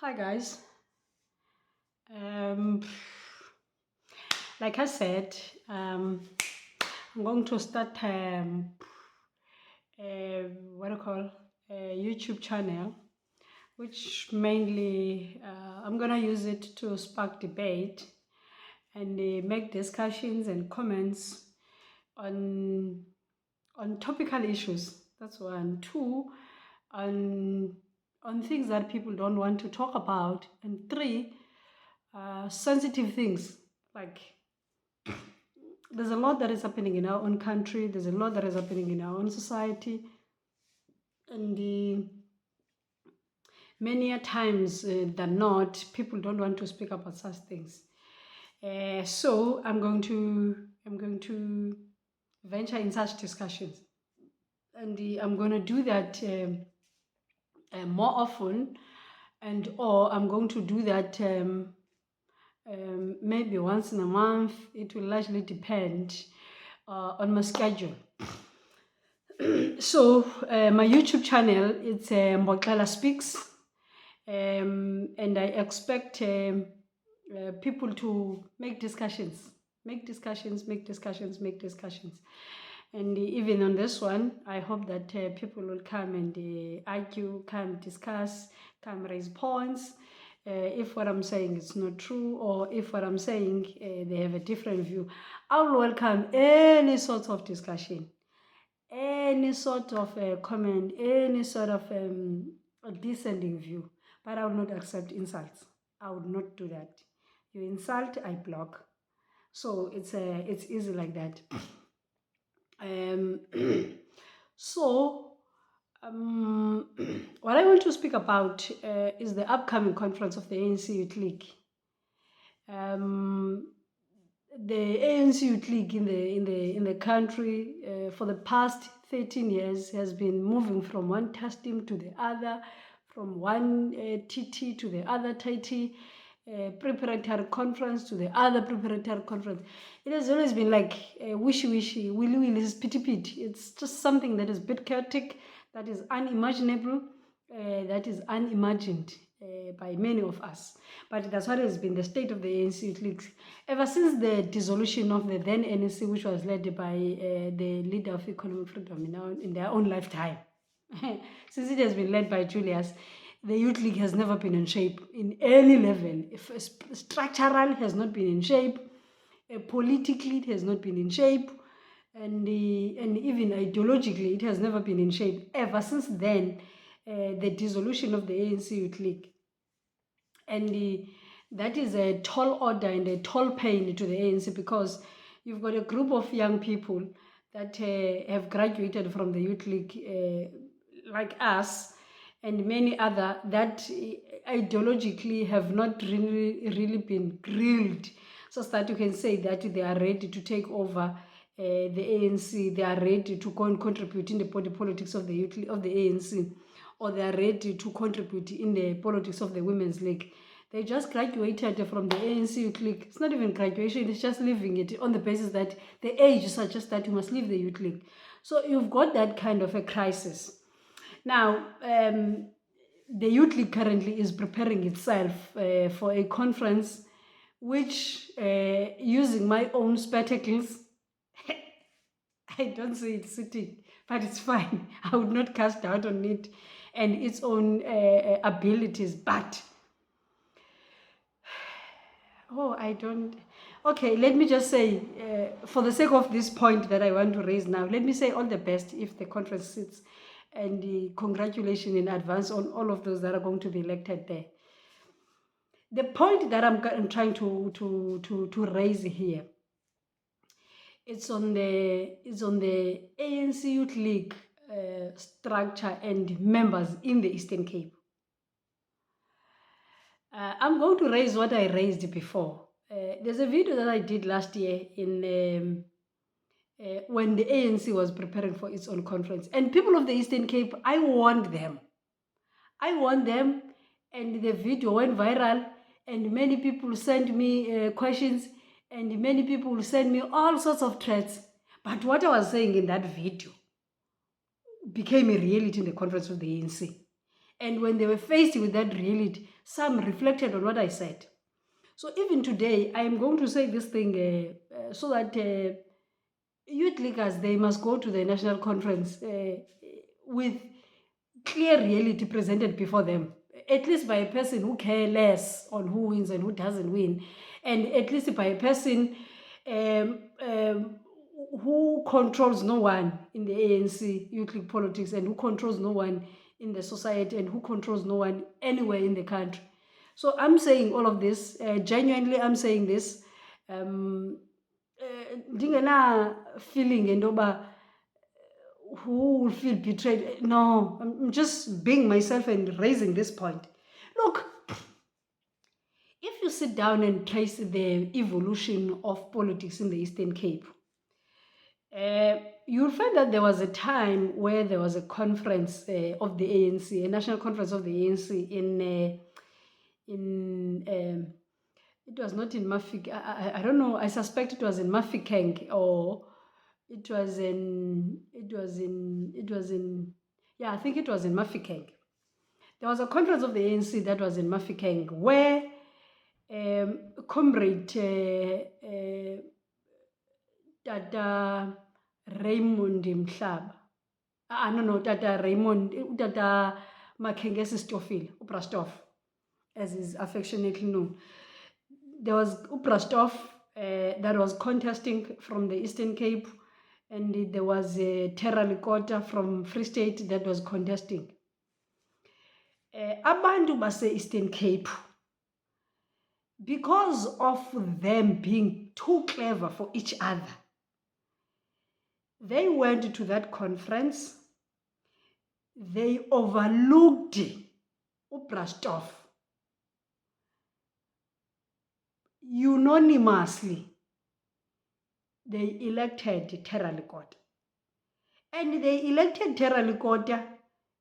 Hi guys. Um, like I said, I'm going to start what do you call a YouTube channel, which mainly I'm gonna use it to spark debate and make discussions and comments on topical issues. That's one. Two, on things that people don't want to talk about, and three, sensitive things. Like, there's a lot that is happening in our own country, there's a lot that is happening in our own society, and many a times than not, people don't want to speak about such things. So I'm going to venture in such discussions, and I'm going to do that more often, and or I'm going to do that maybe once in a month. It will largely depend on my schedule. So my YouTube channel, it's Mboxela Speaks, and I expect people to make discussions. And even on this one, I hope that people will come and argue, come discuss, come raise points. If what I'm saying is not true, or if what I'm saying they have a different view, I'll welcome any sort of discussion, any sort of comment, any sort of a dissenting view. But I will not accept insults. I would not do that. You insult, I block. So it's easy like that. So what I want to speak about is the upcoming conference of the ANC Youth League. The ANC Youth League in the country for the past 13 years has been moving from one task team to the other, from one TT to the other TT, preparatory conference to the other preparatory conference. It has always been like wishy-wishy, willy-willy, pity-pity. It's just something that is a bit chaotic, that is unimaginable, that is unimagined by many of us. But that's what has been the state of the ANC Youth League ever since the dissolution of the then ANC, which was led by the leader of economic freedom in their own lifetime. Since it has been led by Julius, the Youth League has never been in shape in any level. If structural has not been in shape, politically it has not been in shape, and even ideologically it has never been in shape ever since then, the dissolution of the ANC Youth League. And that is a tall order and a tall pain to the ANC, because you've got a group of young people that have graduated from the Youth League, like us and many other, that ideologically have not really been grilled, so that you can say that they are ready to take over the ANC, they are ready to contribute in the body politics of the youth of the ANC, or they are ready to contribute in the politics of the Women's League. They just graduated from the ANC Youth League. It's not even graduation, it's just leaving it on the basis that the age suggests that you must leave the Youth League. So you've got that kind of a crisis. Now, the Youth League currently is preparing itself for a conference which, using my own spectacles, I don't see it sitting, but it's fine. I would not cast doubt on it and its own abilities, but okay, let me just say, for the sake of this point that I want to raise now, let me say all the best if the conference sits, and congratulations in advance on all of those that are going to be elected there. The point that I'm trying to raise here, it's on the ANC Youth League structure and members in the Eastern Cape. I'm going to raise what I raised before. There's a video that I did last year in when the ANC was preparing for its own conference. And people of the Eastern Cape, I warned them. And the video went viral, and many people sent me questions, and many people sent me all sorts of threats. But what I was saying in that video became a reality in the conference of the ANC. And when they were faced with that reality, some reflected on what I said. So even today, I am going to say this thing so that youth leaders, they must go to the national conference with clear reality presented before them, at least by a person who cares less on who wins and who doesn't win, and at least by a person um, um, who controls no one in the ANC youth league politics, and who controls no one in the society, and who controls no one anywhere in the country. So I'm saying all of this, genuinely I'm saying this, ndingena feeling endoba who will feel betrayed. No, I'm just being myself and raising this point. Look, if you sit down and trace the evolution of politics in the Eastern Cape, you'll find that there was a time where there was a conference of the ANC, a national conference of the ANC it was not in Mafik. I don't know. I suspect it was in Mafikeng, or it was in, yeah, I think it was in Mafikeng. There was a conference of the ANC that was in Mafikeng where Comrade Tata Raymond Mhlaba, no, Tata Raymond, Tata Makengesi Stofile, Uprastov, as is affectionately known. There was Uprastov that was contesting from the Eastern Cape, and there was Terra Likota from Free State that was contesting. Abantu base Eastern Cape, because of them being too clever for each other, they went to that conference. They overlooked Uprastov unanimously. They elected Terra Likota. And they elected Terra Likota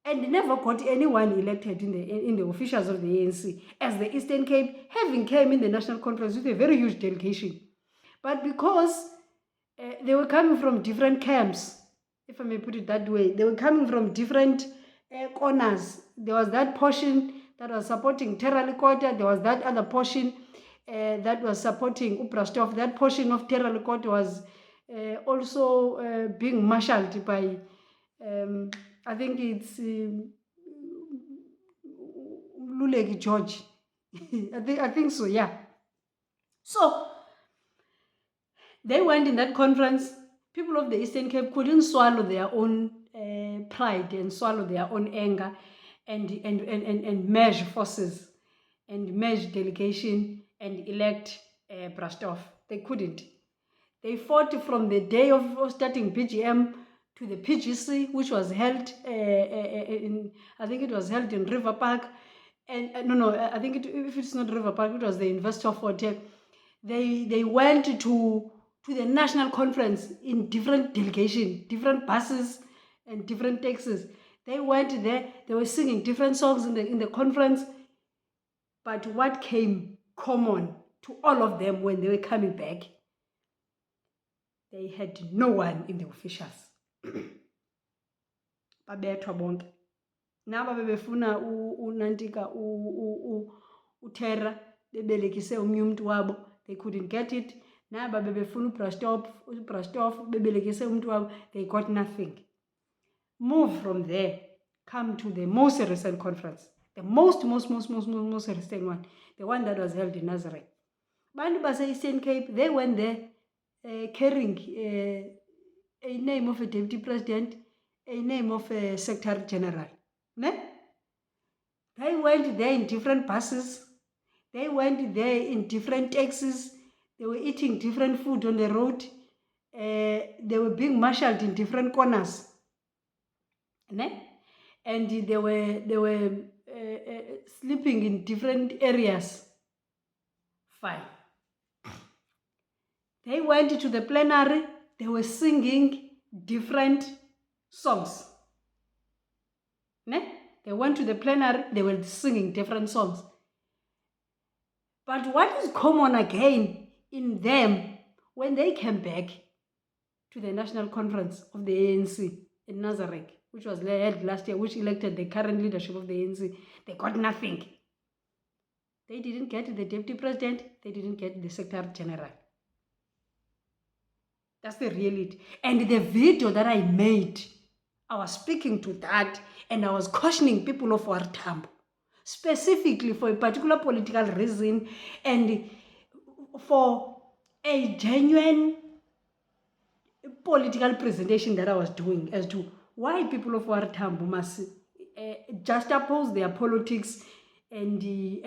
and never got anyone elected in the officials of the ANC, as the Eastern Cape having came in the national conference with a very huge delegation. But because they were coming from different camps, if I may put it that way, they were coming from different corners. There was that portion that was supporting Terra Likota, there was that other portion that was supporting Uprastov. That portion of Terra Likota was also being marshaled by, I think it's Luleki George. I think so, yeah. So they went in that conference. People of the Eastern Cape couldn't swallow their own pride and swallow their own anger and merge forces and merge delegation and elect Brastov. They couldn't. They fought from the day of starting PGM to the PGC, which was held I think it was held in River Park. And no, I think if it's not River Park, it was the Investor Hotel. They went to the national conference in different delegation, different buses and different taxis. They went there. They were singing different songs in the conference. But what came common to all of them when they were coming back, they had no one in the officials. Babethwa bonke. Naba bebefuna unantika uTerra, bebelekise omnye umuntu wabo, they couldn't get it. Naba bebefuna uPrastov, bebelekise umuntu wabo, they got nothing. Move from there, come to the most recent conference, the most recent one, the one that was held in Nazareth. Bantu base Eastern Cape, they went there carrying a name of a deputy president, a name of a secretary general. Ne? They went there in different buses. They went there in different taxis. They were eating different food on the road. They were being marshaled in different corners. Ne? And they were sleeping in different areas. Fine. They went to the plenary. They were singing different songs. Ne? They went to the plenary. They were singing different songs. But what is common again in them when they came back to the national conference of the ANC in Nazareth, which was held last year, which elected the current leadership of the ANC, they got nothing. They didn't get the deputy president, they didn't get the secretary general. That's the reality. And the video that I made, I was speaking to that, and I was cautioning people of War Tambo, specifically for a particular political reason and for a genuine political presentation that I was doing as to why people of War Tambo must juxtapose their politics and be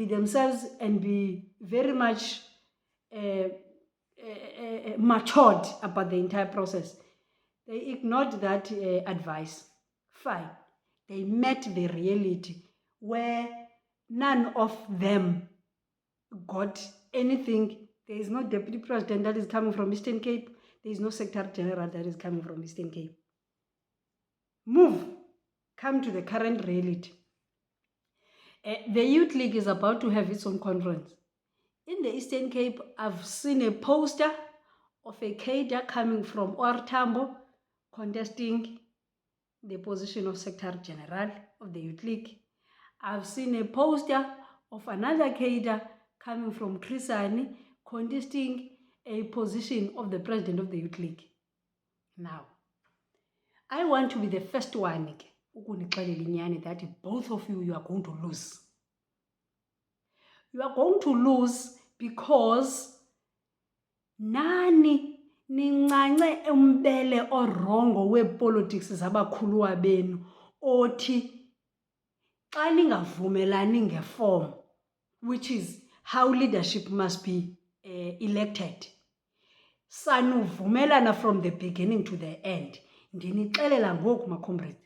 themselves and be very much matured about the entire process. They ignored that advice. Fine. They met the reality where none of them got anything. There is no deputy president that is coming from Eastern Cape. There is no secretary general that is coming from Eastern Cape. Come to the current reality. The Youth League is about to have its own conference. In the Eastern Cape, I've seen a poster of a cadre coming from War Tambo contesting the position of Secretary General of the Youth League. I've seen a poster of another cadre coming from Trisani contesting a position of the President of the Youth League. Now, I want to be the first one that both of you are going to lose. You are going to lose because nani nincance umbele orongo wepolitics zabakhuluwa benu othi xa ningavumelani ngeform, which is how leadership must be elected. Sanuvumelana from the beginning to the end. Ndinixelela ngoku, my comrades,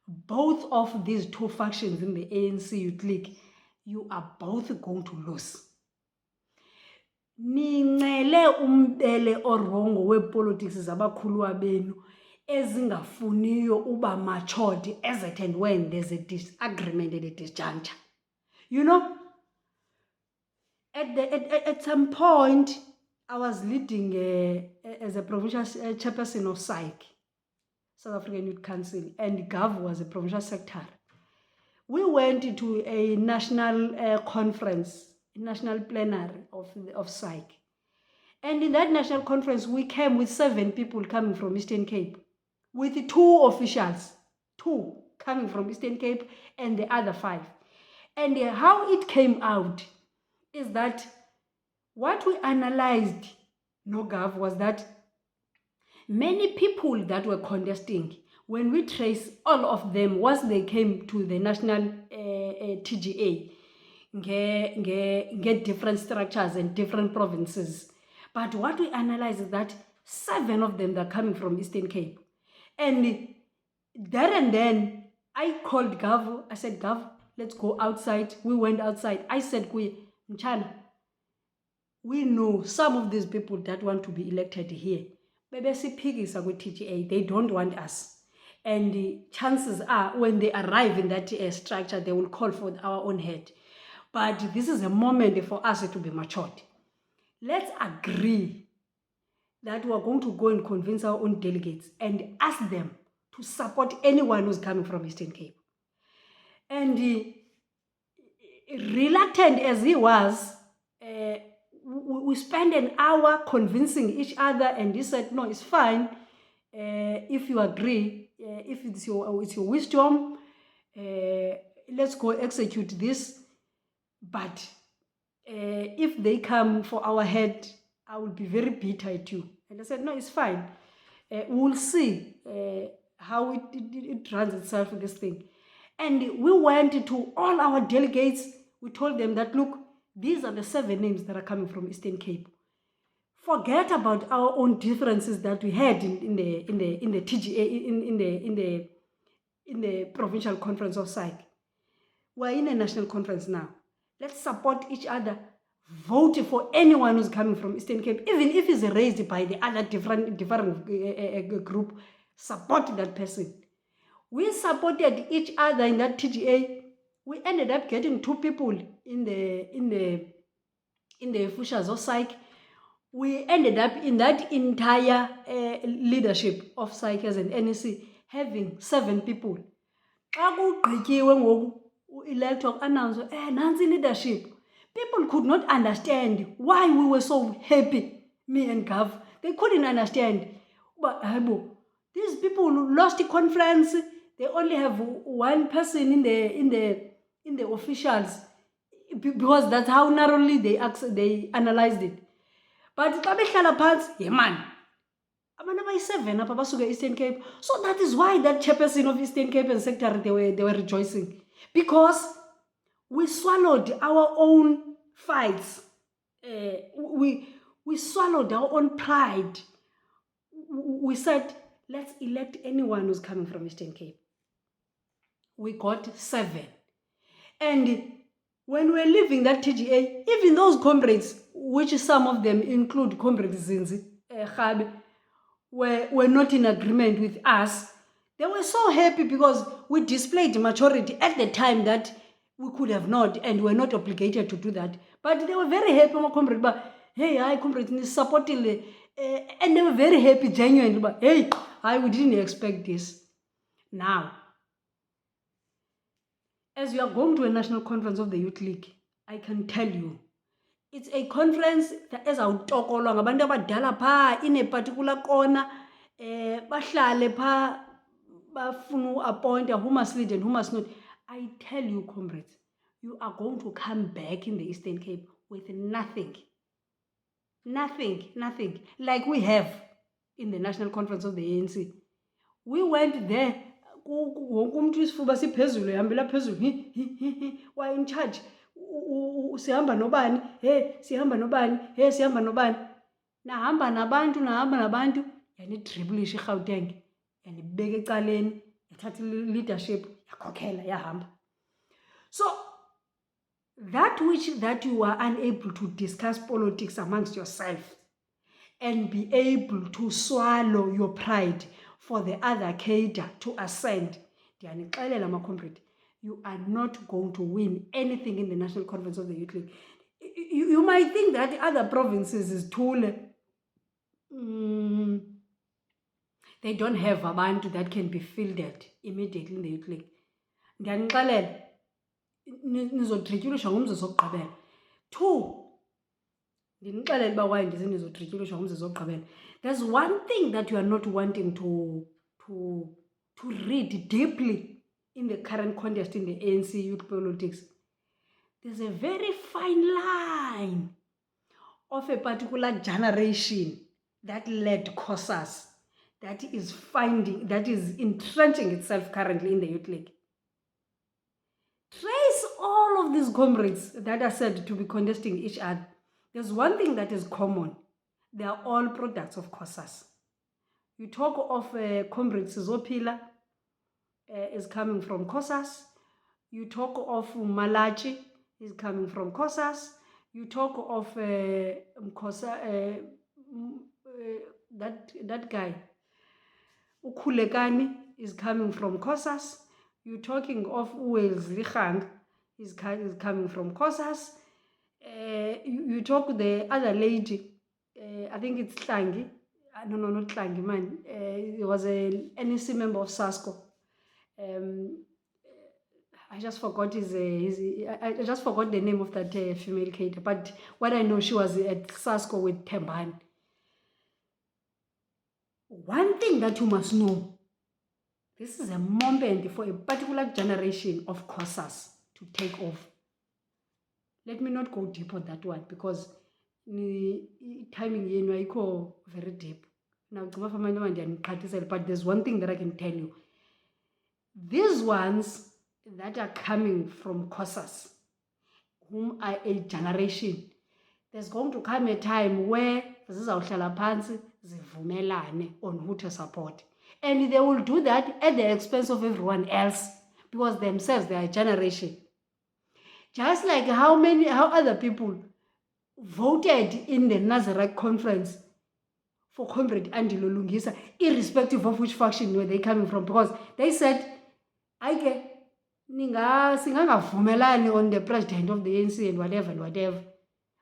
both of these two factions in the ANC Youth League, you are both going to lose. Nincele umbele orongo wepolitics zabakhuluwa benu ezingafuniyo uba matured as it and when there's a disagreement and a disjuncture. You know, at some point, I was leading as a provincial chairperson of SAIC, South African Youth Council, and Gav was a provincial secretary. We went to a national conference, national plenary of SAIC. And in that national conference, we came with 7 people coming from Eastern Cape, with 2 officials, 2 coming from Eastern Cape and the other 5. And how it came out is that what we analyzed, Gav, was that many people that were contesting, when we trace all of them, once they came to the national TGA, get different structures and different provinces. But what we analyze is that 7 of them are coming from Eastern Cape. And there and then, I called Gav. I said, Gav, let's go outside. We went outside. I said, Mchana, we know some of these people that want to be elected here. Maybe TGA, they don't want us. And the chances are, when they arrive in that structure, they will call for our own head. But this is a moment for us to be matured. Let's agree that we are going to go and convince our own delegates and ask them to support anyone who's coming from Eastern Cape. And reluctant as he was, we spent an hour convincing each other, and he said, no, it's fine. If you agree, if it's your wisdom, let's go execute this. But if they come for our head, I will be very bitter at you. And I said, no, it's fine. We'll see how it runs itself, this thing. And we went to all our delegates. We told them that, look, these are the 7 names that are coming from Eastern Cape. Forget about our own differences that we had in the TGA, in the provincial conference of SAIC. We're in a national conference now. Let's support each other. Vote for anyone who's coming from Eastern Cape, even if it's raised by the other different group. Support that person. We supported each other in that TGA. We ended up getting 2 people in the officials of SAIC. we ended up in that entire leadership of Psychers and NEC having 7 people. Xa kugqityiwe ngoku elector announce nansi leadership, people could not understand why we were so happy, me and Gav. They couldn't understand. But these people lost the conference. They only have 1 person in the officials, because that's how narrowly they analyzed it. But xa behlala phansi, yeah man, abantu abayi-7 apha basuke Eastern Cape. So that is why that chairperson of Eastern Cape and secretary, they were rejoicing, because we swallowed our own fights. We swallowed our own pride. We said, let's elect anyone who's coming from Eastern Cape. We got 7. And when we're leaving that TGA, even those comrades, which some of them include Comrade Zinzi, Khabe, were not in agreement with us. They were so happy because we displayed maturity at the time that we could have not, and were not obligated to do that. But they were very happy, my comrade, but hey, I comrade is supporting, and they were very happy, genuinely, but hey, we didn't expect this. Now, as we are going to a national conference of the Youth League, I can tell you, it's a conference that ezawutokolwa ngabantu abadala pha in a particular corner, bahlale pha bafuna uappoint who must lead and who must not. I tell you, comrades, you are going to come back in the Eastern Cape with nothing. Nothing, like we have in the national conference of the ANC. We went there, wonke umuntu isifuba siphezulu ehambela phezulu, why in charge, sihamba nobani, sihamba nobani, sihamba nobani. Nahamba nabantu, yanidriblisha iGauteng, yanibeka ecaleni, yathatha leadership, yakhokhela, yahamba. So, that you are unable to discuss politics amongst yourself and be able to swallow your pride for the other cadre to ascend, you are not going to win anything in the National Conference of the Youth League. You might think that other provinces is too. They don't have abantu that can be fielded immediately in the Youth League. Ndiyanixelela, nizodrityulishwa ngumzuzu wokugqibela. 2, ndinixelela uba why ndize nizodrityulishwa ngumzuzu wokugqibela. There's one thing that you are not wanting to read deeply in the current contest in the ANC youth politics. There's a very fine line of a particular generation that led COSAS that is entrenching itself currently in the Youth League. Trace all of these comrades that are said to be contesting each other. There's one thing that is common. They are all products of COSAS. You talk of Comrade Sizopila is coming from COSAS. You talk of Malachi is coming from COSAS. You talk of that guy, Ukhulekani, is coming from COSAS. You're talking of Uwels Lichang is coming from COSAS. You talk the other lady, I think it's Tlangi. No, not Tlangi, man. It was an NEC member of SASCO. I just forgot I just forgot the name of that female cadre. But what I know, she was at SASCO with Tembani. One thing that you must know, this is a moment for a particular generation of COSAS to take off. Let me not go deep on that one because timing yenu ayikho very deep. Now, but there's one thing that I can tell you. These ones that are coming from COSAS, whom are a generation, there's going to come a time where zizawuhlala phansi zivumelane on who to support. And they will do that at the expense of everyone else because themselves, they are a generation. Just like how other people voted in the Nazareth conference for Comrade Andy Lolungisa, irrespective of which faction were they coming from, because they said, singangavumelani on the president of the ANC and whatever.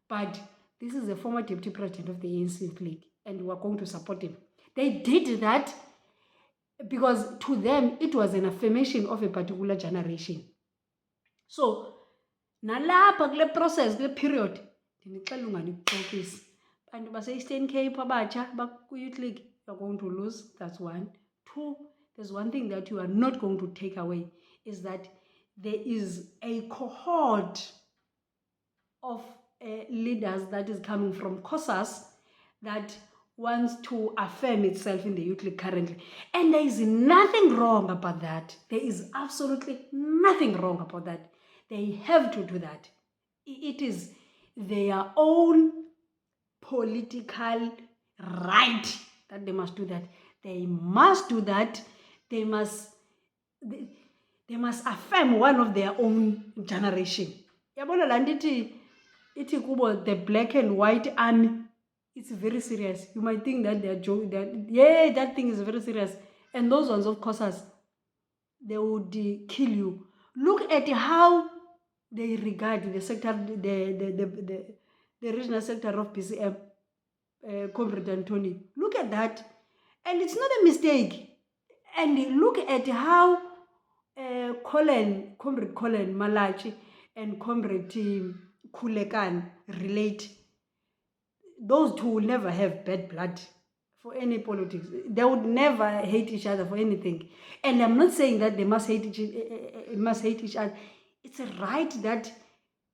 But this is the former deputy president of the ANC Youth League, and we are going to support him. They did that because to them, it was an affirmation of a particular generation. So, nalapha kule process, kule period, ndinixelela unganixokisi. Bantu base-Eastern Cape abatsha baku-Youth League, you're going to lose. That's one. Two, there's one thing that you are not going to take away, is that there is a cohort of leaders that is coming from COSAS that wants to affirm itself in the Youth League currently. And there is nothing wrong about that. There is absolutely nothing wrong about that. They have to do that. It is their own political right that they must do that. They must do that. They must affirm one of their own generation. Yabona landithi iti kubo the black and white army. It's very serious. You might think that they're joking. That thing is very serious. And those ones, of course, they would kill you. Look at how they regard the sector, the regional sector of PCM, Comrade Anthony. Look at that. And it's not a mistake. And look at how Comrade Colin Malachi and Comrade Kulekan relate. Those two will never have bad blood for any politics. They would never hate each other for anything. And I'm not saying that they must hate each other. It's a right that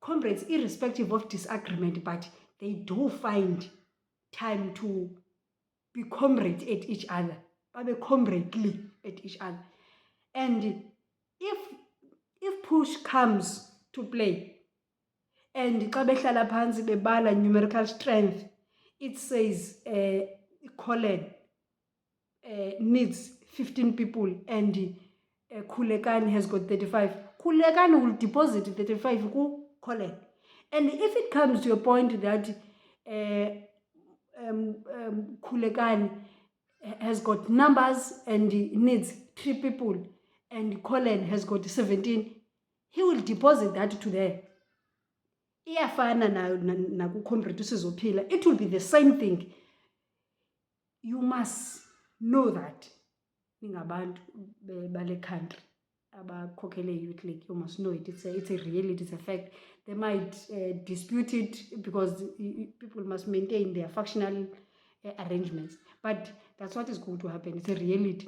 comrades, irrespective of disagreement, but they do find time to be comrades at each other, but be comradely at each other. And if push comes to play, and xa behlala phansi bebala numerical strength, it says Colin needs 15 people and Kulekan has got 35. Kulekan will deposit 35 ku Colin. And if it comes to a point that Kulekan has got numbers and needs 3 people and Colin has got 17, he will deposit that to there. It will be the same thing. You must know that ningabantu bale country abakhokele Youth League. You must know it. It's a reality. It's a fact. They might dispute it because people must maintain their factional arrangements. But that's what is going to happen. It's a reality.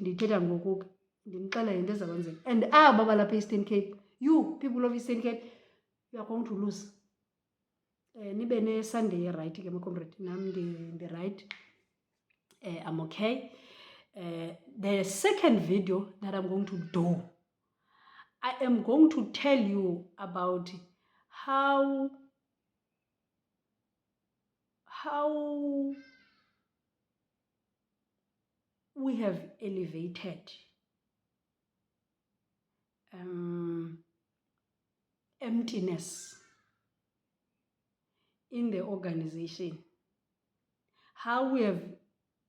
And balapha Eastern Cape, you people of Eastern Cape, you are going to lose. Nibe ne Sunday right ke comrade, nam the right. I'm okay. The second video that I'm going to do, I am going to tell you about how we have elevated emptiness in the organization. How we have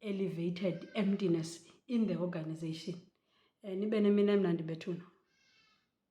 elevated emptiness in the organization. Nibe nemina mnandi bethuna.